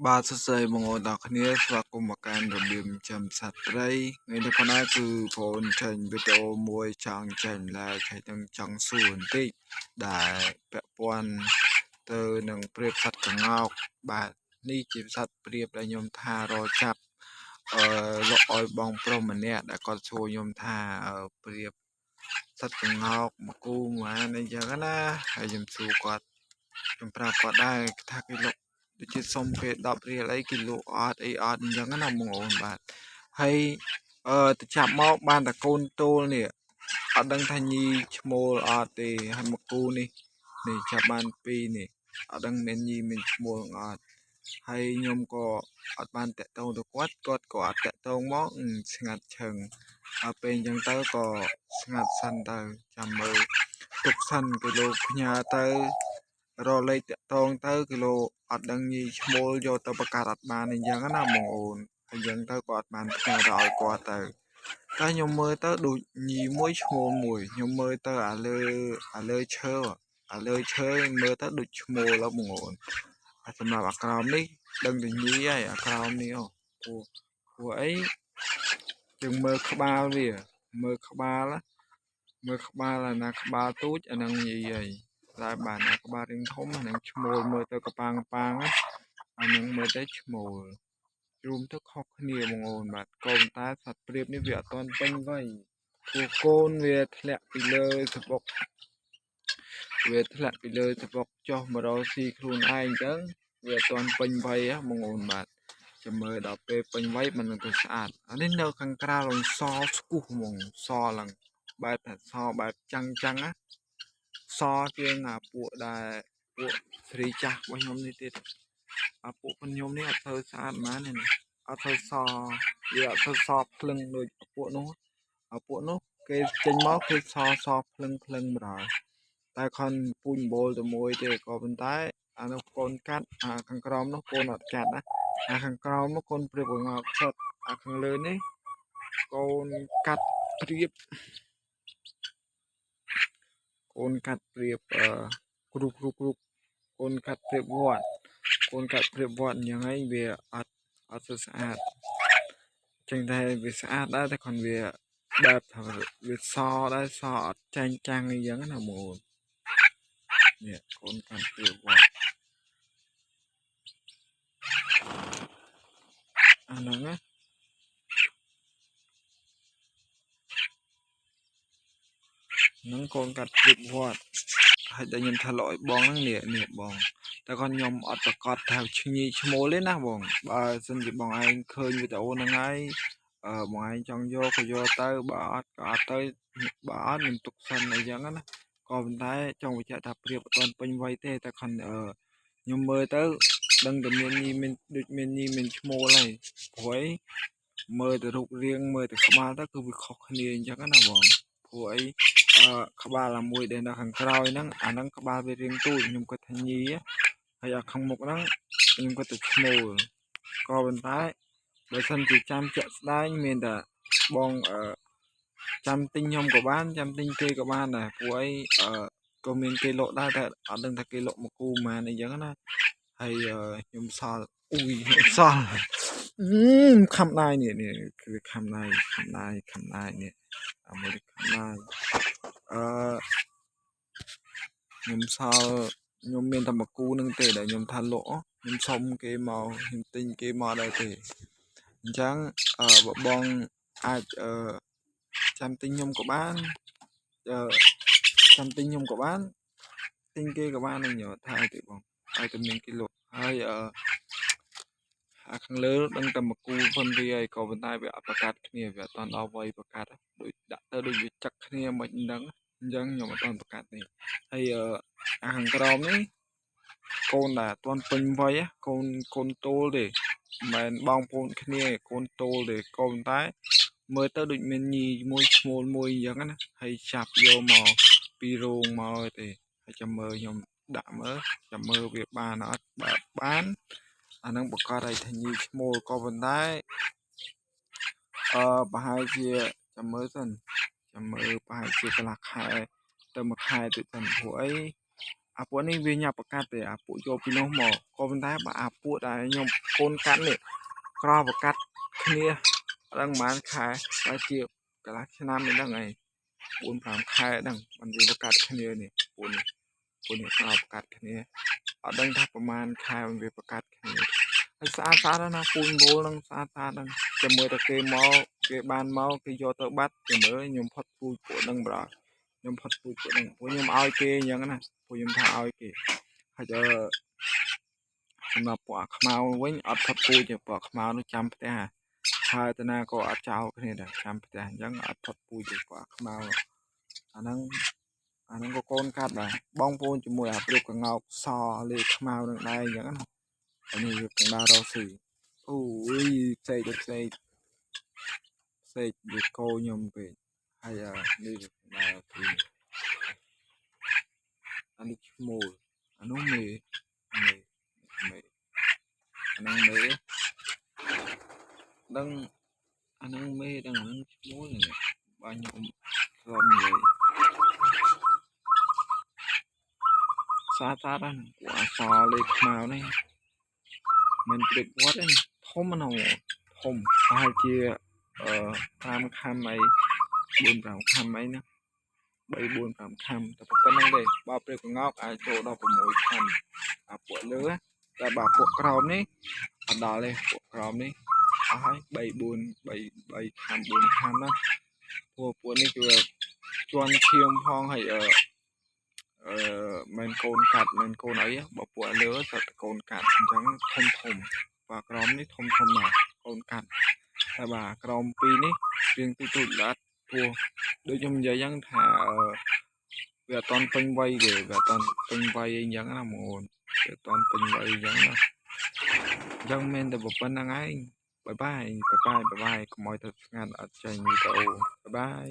បាទសរសេរបងប្អូនទាំងគ្នាស្វាគមន៍មកកាន់របៀបចំសត្វព្រៃថ្ងៃនេះផងដែរគឺបងប្អូនចេញវីដេអូមួយចង់ចែកម្លែកហើយនឹងចង់សួរបន្តិចដែលពាក់ព័ន្ធទៅនឹងព្រាបសត្វក្ងោកបាទនេះជាសត្វព្រាបដែលខ្ញុំថារចាប់លោកអោយបងប្រុសម្នាក់ដែលគាត់សួរខ្ញុំថាព្រាបសត្វក្ងោកមកគូមកអីចឹងណាហើយខ្ញុំសួរគាត់ខ្ញុំប្រាប់គាត់ដែរថាគេលោកដូចជាសុំគេ10រៀលអីគីឡូអត់អីអត់អញ្ចឹងណាបងប្អូនបាទហើយទៅចាប់មកបានតែកូនតូលនេះអត់ដឹងថាញីឈ្មោលអត់ទេហើយមកគូនេះចាប់បាន2នេះអត់ដឹងមានញីមានឈ្មោលអត់ហើយខ្ញុំក៏អត់បានតាក់ទងទៅគាត់ក៏អត់តាក់ទងមកស្ងាត់ឈឹងដល់ពេលអញ្ចឹងទៅក៏ស្ងាត់សិនទៅចាំមើលទុកសិនគីឡូផ្ញើទៅរកលេខតាក់ទងទៅគីឡូអត់ដឹងញីឈ្មោលយកទៅបង្កើតអត់បានអញ្ចឹងណាបងអូនអញ្ចឹងទៅក៏អត់បានផ្ញើទៅឲ្យគាត់ទៅតែខ្ញុំមើលទៅដូចញីមួយឈ្មោលមួយខ្ញុំមើលទៅអាលើឈើមើលទៅដូចឈ្មោលបងអូនសម្រាប់អាក្រោមនេះដឹងតែញីហើយអាក្រោមនេះព្រោះអីយើងមើលក្បាលវាមើលក្បាលអាណាក្បាលទូចអានឹងញីហើយតែបានអាក្បាលរៀងធំអានឹងឈ្មោលមើលទៅកប៉ាងអានឹងមើលទៅឈ្មោលរួមទៅខុសគ្នាបងអូនបាទក៏ប៉ុន្តែសត្វព្រាបនេះវាអត់ទាន់ពេញវ័យព្រោះកូនវាធ្លាក់ពីលើសបុកចុះមករកស៊ីខ្លួនឯងចឹងវាអត់ទាន់ពេញវ័យហ៎បងអូនបាទចាំមើលដល់ពេលពេញវ័យมันនឹងទៅស្អាតអានេះនៅខាងក្រៅឡើងសស្គុះហ្មងសឡើងបែបថាសបែបចាំងណាសជាងអាពួកស្រីចាស់របស់ខ្ញុំនេះទៀតអាពួកខ្ញុំនេះអត់ទៅស្អាតហ្មងនេះអត់ទៅសវាអត់ទៅសភ្លឹងដូចពួកនោះគេចេញមកគេសភ្លឹងម្ដងតែខនពូជបូលទៅមួយទេក៏ប៉ុន្តែអានោះកូនកាត់អាខាងក្រោមនោះកូនអត់កាត់ណាអាខាងក្រោមនោះកូនព្រៀបងក់សុតអាខាងលើនេះកូនកាត់ព្រៀបគ្រូកូនកាត់ព្រៀបវត្តអញ្ចឹងហើយវាអត់ស្អាតចឹងតែវាស្អាតដែរតែគាត់វាបែបថាវាសដែរសអត់ចាញ់ចាំងអីចឹងណាបងអូននេះកូនកាត់ព្រៀបវត្តអាហ្នឹងណាហ្នឹងកូនកាត់ព្រៀបវត្តហើយតែខ្ញុំថាលោកឲ្យបងហ្នឹងនេះបងតែគាត់ខ្ញុំអត់ប្រកាសថាញីឈ្មោលទេណាបងបើសិនជាបងឯងឃើញវីដេអូហ្នឹងហើយបងឯងចង់យកក៏យកទៅបើអត់ក៏អត់ទៅបើអត់មិនទុកសិនអីចឹងណាក៏ប៉ុន្តែចង់បញ្ជាក់ថាព្រៀបអត់ទាន់ពេញវ័យទេតែគាត់ខ្ញុំមើលទៅដឹងតែមានញីមានឈ្មោលហើយព្រោះអីមើលទៅរូបរាងមើលទៅក្បាលទៅគឺវាខុសគ្នាអញ្ចឹងណាបងព្រោះអីក្បាលអាមួយដែលនៅខាងក្រោយហ្នឹងអាហ្នឹងក្បាលវារាងទូចខ្ញុំគាត់ថាញីហើយអាខាងមុខហ្នឹងខ្ញុំគាត់ទៅឈ្មោលក៏ប៉ុន្តែបើសិនជាចាំជាក់ស្ដែងមានតែបងចាំទិញខ្ញុំក៏បានចាំទិញគេក៏បានដែរព្រោះអីក៏មានគេលក់ដែរតែអត់ដឹងថាគេលក់មកគូប៉ុន្មានអីចឹងណាហើយខ្ញុំសល់សល់ខំដៃនេះគឺខំដៃនេះអាមួយខំដៃខ្ញុំសល់ខ្ញុំមានតែមួយគូនឹងទេដែលខ្ញុំថាលក់ខ្ញុំសុំគេមកខ្ញុំទិញគេមកដែរទេអញ្ចឹងបើបងអាចចាំទិញខ្ញុំក៏បានចាំទិញខ្ញុំក៏បានទិញគេក៏បាននឹងញ៉ាំថាទេបងឲ្យតែមានគេលក់ហើយខាងលើដឹងតែមួយគូប៉ុនវាហើយក៏ប៉ុន្តែវាអត់ប្រកាសគ្នាវាអត់ដល់វ័យប្រកាសដូចដាក់ទៅដូចវាចឹកគ្នាមិនដឹងអញ្ចឹងខ្ញុំអត់បានប្រកាសទេហើយអាខាងក្រោមនេះកូនដែលអត់ទាន់ពេញវ័យកូនតូលទេមិនមែនបងប្អូនគ្នាកូនតូលទេក៏ប៉ុន្តែមើលទៅដូចមានញីមួយឈ្មោលមួយអញ្ចឹងណាហើយចាប់យកមកពីរោងមកទេហើយចាំមើលខ្ញុំដាក់មើលចាំមើលវាបានអត់បើបានអានឹងបង្កត់ឲ្យថាញីឈ្មោលក៏ប៉ុន្តែប្រហែលជាចាំមើលសិនចាំមើលប្រហែលជាកន្លះខែទៅមួយខែទៀតសិនព្រោះអី ពួកនេះវាញាប់ប្រកាសទេពួកយកពីនោះមកក៏ប៉ុន្តែបើពួកដែលខ្ញុំកូនកាត់នេះក្រប្រកាសគ្នាអត់ដឹងប៉ុន្មានខែតែជាកន្លះឆ្នាំមិនដឹងអី4-5 ខែហ្នឹងมันវាប្រកាសគ្នានេះពួកនេះក្រប្រកាសគ្នាអត់ដឹងថាប្រហែលខែมันវាប្រកាសគ្នាហើយស្អាតណាពូជមូលហ្នឹងស្អាតហ្នឹងចាំមើលតែគេមកគេបានមកគេយកទៅបាត់ចាំមើលខ្ញុំផុតពូជពួកហ្នឹងប្រហែលខ្ញុំផុតពូជពួកហ្នឹងពួកខ្ញុំឲ្យគេអញ្ចឹងណាពួកខ្ញុំថាឲ្យគេហើយសម្រាប់ពួកអាខ្មៅវិញអត់ផុតពូជទេពួកអាខ្មៅនោះចាំផ្ទះហើយតាណាក៏អត់ចោលគ្នាដែរចាំផ្ទះអញ្ចឹងអត់ផុតពូជទេពួកអាខ្មៅអាហ្នឹងក៏កូនកាត់ដែរបងប្អូនជាមួយអាព្រៀបកងោកសលេខខ្មៅនឹងដែរអញ្ចឹងណាអានេះវាកំដៅរស់ស៊ីអូយផ្សេងវាកោខ្ញុំពេកហើយនេះវាកំដៅទីអានេះឈ្មោះអានោះមេអាហ្នឹងមេដឹងអាហ្នឹងមេដឹងអាហ្នឹងឈ្មោះនេះបើខ្ញុំស្រុំនិយាយសាហ្នឹងពួកអសលេខខ្មៅនេះមិនព្រៀបវត្តទេធំណាស់ធំប្រហែលជា5 ខាំអី4-5 ខាំអីណា3-4-5 ខាំតែប៉ុណ្្នឹងទេបើព្រៀបកងោកអាចចូលដល់6 ខាំពួកលើតែបើពួកក្រោមនេះអត់ដល់ទេពួកក្រោមនេះអស់ហើយ3 ខាំ 4 ខាំណាពួកនេះគឺជន់ឈាមផងហើយមិនកូនកាត់មិនកូនអីបើពួកលើទៅកូនកាត់អញ្ចឹងធំបើក្រោមនេះធំណាស់កូនកាត់តែបើក្រោម2នេះរៀងទូចឡាត់ព្រោះដូចខ្ញុំនិយាយអញ្ចឹងថាវាអត់តន់ពេញវ័យទេវាអត់តន់ពេញវ័យអីអញ្ចឹងណាបងប្អូនវាអត់តន់ពេញវ័យអញ្ចឹងណាអញ្ចឹងមែនតែប៉ុណ្្នឹងឯងបាយកុំឲ្យទៅស្ងាត់អត់ចេញវីដេអូបាយ